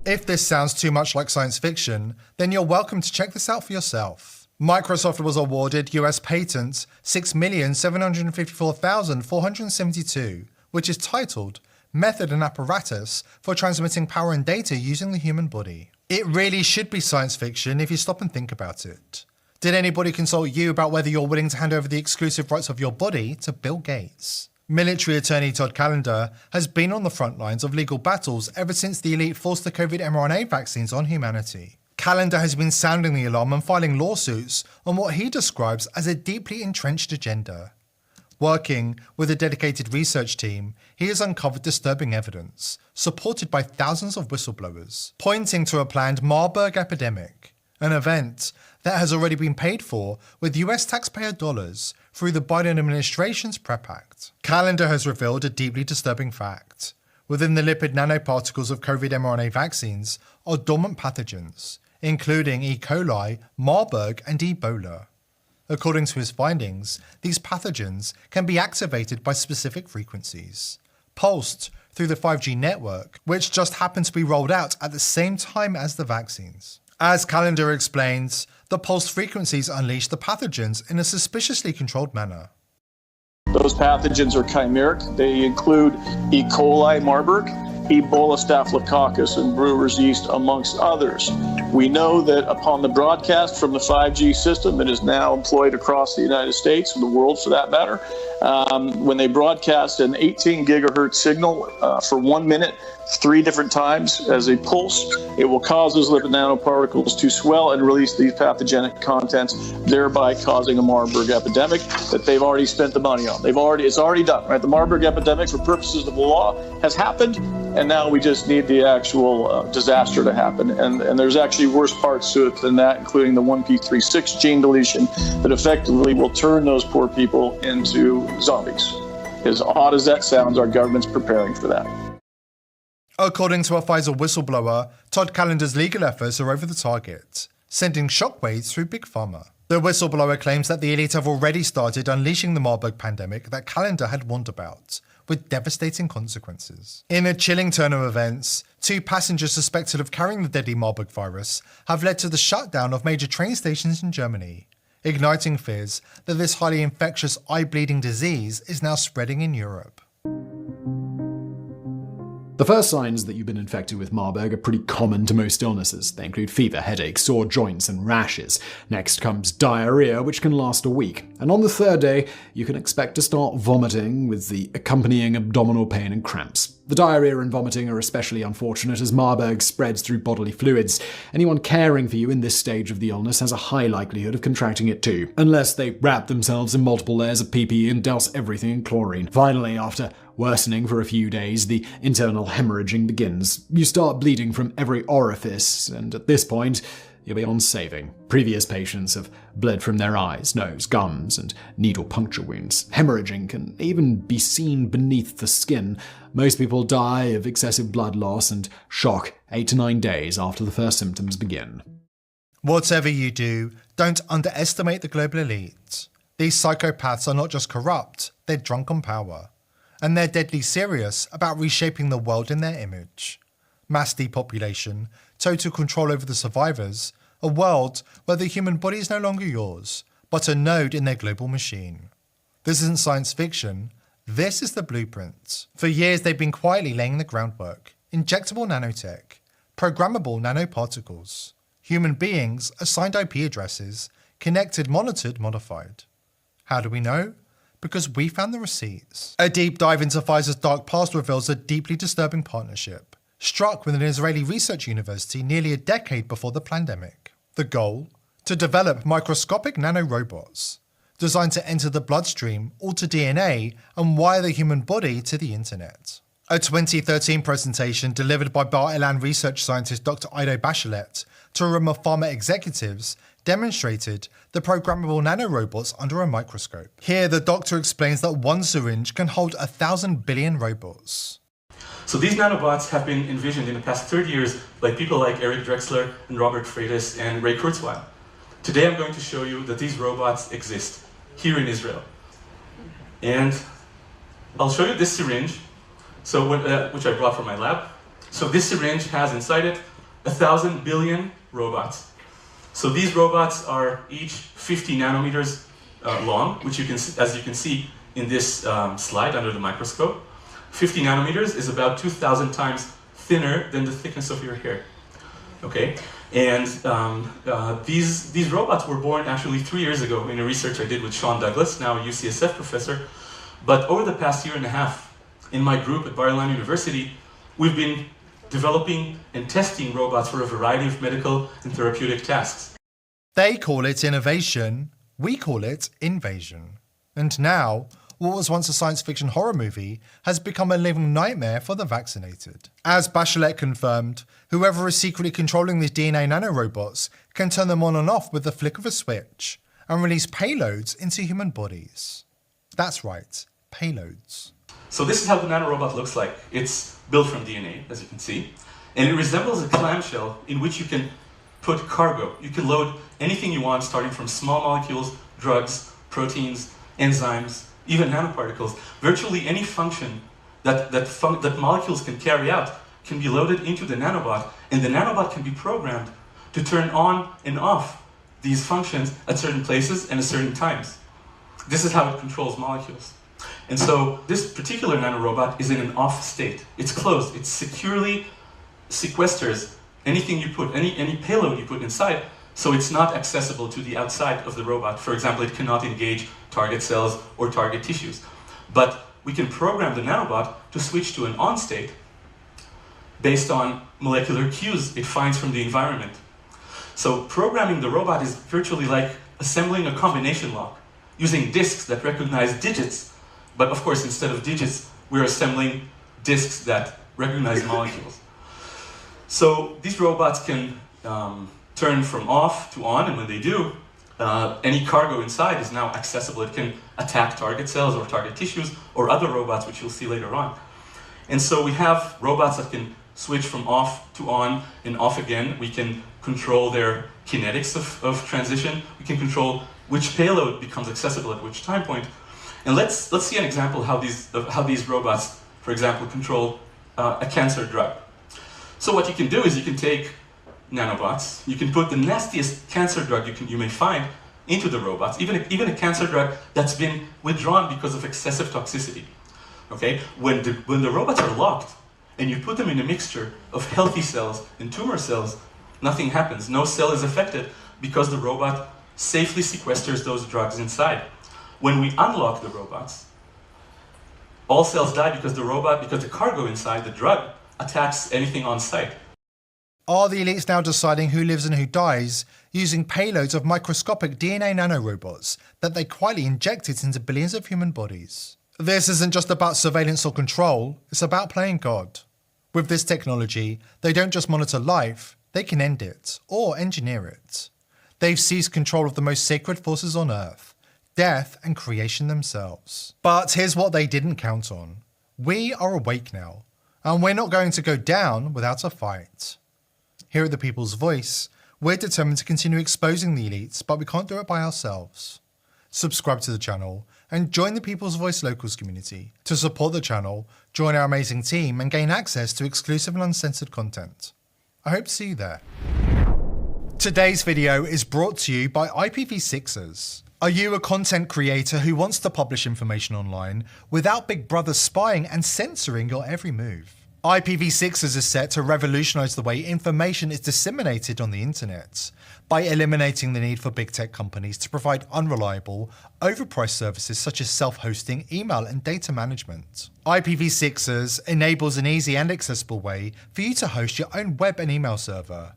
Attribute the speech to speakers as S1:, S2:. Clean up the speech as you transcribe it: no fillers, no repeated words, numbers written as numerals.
S1: If this sounds too much like science fiction, then you're welcome to check this out for yourself. Microsoft was awarded US patent 6,754,472, which is titled Method and Apparatus for Transmitting Power and Data Using the Human Body. It really should be science fiction if you stop and think about it. Did anybody consult you about whether you're willing to hand over the exclusive rights of your body to Bill Gates? Military attorney Todd Callender has been on the front lines of legal battles ever since the elite forced the COVID mRNA vaccines on humanity. Callender has been sounding the alarm and filing lawsuits on what he describes as a deeply entrenched agenda. Working with a dedicated research team, he has uncovered disturbing evidence, supported by thousands of whistleblowers, pointing to a planned Marburg epidemic, an event that has already been paid for with US taxpayer dollars through the Biden administration's PrEP Act. Callender has revealed a deeply disturbing fact. Within the lipid nanoparticles of COVID mRNA vaccines are dormant pathogens, including E. coli, Marburg, and Ebola. According to his findings, these pathogens can be activated by specific frequencies, pulsed through the 5G network, which just happened to be rolled out at the same time as the vaccines. As Callender explains, the pulsed frequencies unleash the pathogens in a suspiciously controlled manner.
S2: Those pathogens are chimeric. They include E. coli, Marburg, Ebola, Staphylococcus, and brewer's yeast, amongst others. We know that upon the broadcast from the 5G system that is now employed across the United States, and the world for that matter, when they broadcast an 18 gigahertz signal for 1 minute, 3 different times as a pulse, it will cause those lipid nanoparticles to swell and release these pathogenic contents, thereby causing a Marburg epidemic that they've already spent the money on. It's already done, right? The Marburg epidemic, for purposes of the law, has happened, and now we just need the actual disaster to happen. And there's actually worse parts to it than that, including the 1p36 gene deletion that effectively will turn those poor people into zombies. As odd as that sounds, our government's preparing for that.
S1: According to a Pfizer whistleblower, Todd Callender's legal efforts are over the target, sending shockwaves through Big Pharma. The whistleblower claims that the elite have already started unleashing the Marburg pandemic that Callender had warned about, with devastating consequences. In a chilling turn of events, 2 passengers suspected of carrying the deadly Marburg virus have led to the shutdown of major train stations in Germany, igniting fears that this highly infectious eye-bleeding disease is now spreading in Europe.
S3: The first signs that you've been infected with Marburg are pretty common to most illnesses. They include fever, headaches, sore joints, and rashes. Next comes diarrhea, which can last a week. And on the 3rd day, you can expect to start vomiting with the accompanying abdominal pain and cramps. The diarrhea and vomiting are especially unfortunate as Marburg spreads through bodily fluids. Anyone caring for you in this stage of the illness has a high likelihood of contracting it too, unless they wrap themselves in multiple layers of PPE and douse everything in chlorine. Finally, after worsening for a few days, the internal hemorrhaging begins. You start bleeding from every orifice, and at this point, you're beyond saving. Previous patients have bled from their eyes, nose, gums, and needle puncture wounds. Hemorrhaging can even be seen beneath the skin. Most people die of excessive blood loss and shock 8 to 9 days after the first symptoms begin.
S1: Whatever you do, don't underestimate the global elite. These psychopaths are not just corrupt, they're drunk on power. And they're deadly serious about reshaping the world in their image. Mass depopulation, total control over the survivors, a world where the human body is no longer yours, but a node in their global machine. This isn't science fiction, this is the blueprint. For years they've been quietly laying the groundwork. Injectable nanotech, programmable nanoparticles, human beings assigned IP addresses, connected, monitored, modified. How do we know? Because we found the receipts. A deep dive into Pfizer's dark past reveals a deeply disturbing partnership, struck with an Israeli research university nearly a decade before the pandemic. The goal? To develop microscopic nanorobots, designed to enter the bloodstream, alter DNA, and wire the human body to the internet. A 2013 presentation delivered by Bar Ilan research scientist Dr. Ido Bachelet to a room of pharma executives demonstrated the programmable nanorobots under a microscope. Here, the doctor explains that one syringe can hold 1,000 billion robots.
S4: So these nanobots have been envisioned in the past 30 years by people like Eric Drexler and Robert Freitas and Ray Kurzweil. Today I'm going to show you that these robots exist here in Israel. And I'll show you this syringe, which I brought from my lab. So this syringe has inside it 1,000 billion robots. So these robots are each 50 nanometers long, which as you can see in this slide under the microscope. 50 nanometers is about 2,000 times thinner than the thickness of your hair. Okay, and these robots were born actually 3 years ago in a research I did with Sean Douglas, now a UCSF professor. But over the past year and a half, in my group at Bar-Ilan University, we've been developing and testing robots for a variety of medical and therapeutic tasks.
S1: They call it innovation, we call it invasion. And now, what was once a science fiction horror movie has become a living nightmare for the vaccinated. As Bachelet confirmed, whoever is secretly controlling these DNA nanorobots can turn them on and off with the flick of a switch and release payloads into human bodies. That's right, payloads.
S4: So this is how the nanorobot looks like. It's built from DNA, as you can see, and it resembles a clamshell in which you can put cargo. You can load anything you want, starting from small molecules, drugs, proteins, enzymes, even nanoparticles. Virtually any function that molecules can carry out can be loaded into the nanobot, and the nanobot can be programmed to turn on and off these functions at certain places and at certain times. This is how it controls molecules. And so this particular nanorobot is in an off state. It's closed. It securely sequesters anything you put, any payload you put inside, so it's not accessible to the outside of the robot. For example, it cannot engage target cells or target tissues. But we can program the nanobot to switch to an on state based on molecular cues it finds from the environment. So programming the robot is virtually like assembling a combination lock, using disks that recognize digits. But of course, instead of digits, we're assembling disks that recognize molecules. So these robots can turn from off to on, and when they do, any cargo inside is now accessible. It can attack target cells or target tissues or other robots, which you'll see later on. And so we have robots that can switch from off to on and off again. We can control their kinetics of transition. We can control which payload becomes accessible at which time point. And let's see an example of how these robots, for example, control a cancer drug. So what you can do is you can take nanobots, you can put the nastiest cancer drug you may find into the robots, even a cancer drug that's been withdrawn because of excessive toxicity. Okay? When the robots are locked and you put them in a mixture of healthy cells and tumor cells, nothing happens. No cell is affected because the robot safely sequesters those drugs inside. When we unlock the robots, all cells die because the cargo inside, the drug, attacks anything on site.
S1: Are the elites now deciding who lives and who dies using payloads of microscopic DNA nanorobots that they quietly injected into billions of human bodies? This isn't just about surveillance or control, it's about playing God. With this technology, they don't just monitor life, they can end it, or engineer it. They've seized control of the most sacred forces on Earth, death and creation themselves. But here's what they didn't count on. We are awake now, and we're not going to go down without a fight. Here at The People's Voice, we're determined to continue exposing the elites, but we can't do it by ourselves. Subscribe to the channel and join the People's Voice Locals community. To support the channel, join our amazing team and gain access to exclusive and uncensored content. I hope to see you there. Today's video is brought to you by IPv6ers. Are you a content creator who wants to publish information online without Big Brother spying and censoring your every move? IPv6ers is set to revolutionize the way information is disseminated on the internet by eliminating the need for big tech companies to provide unreliable, overpriced services such as self-hosting, email, and data management. IPv6ers enables an easy and accessible way for you to host your own web and email server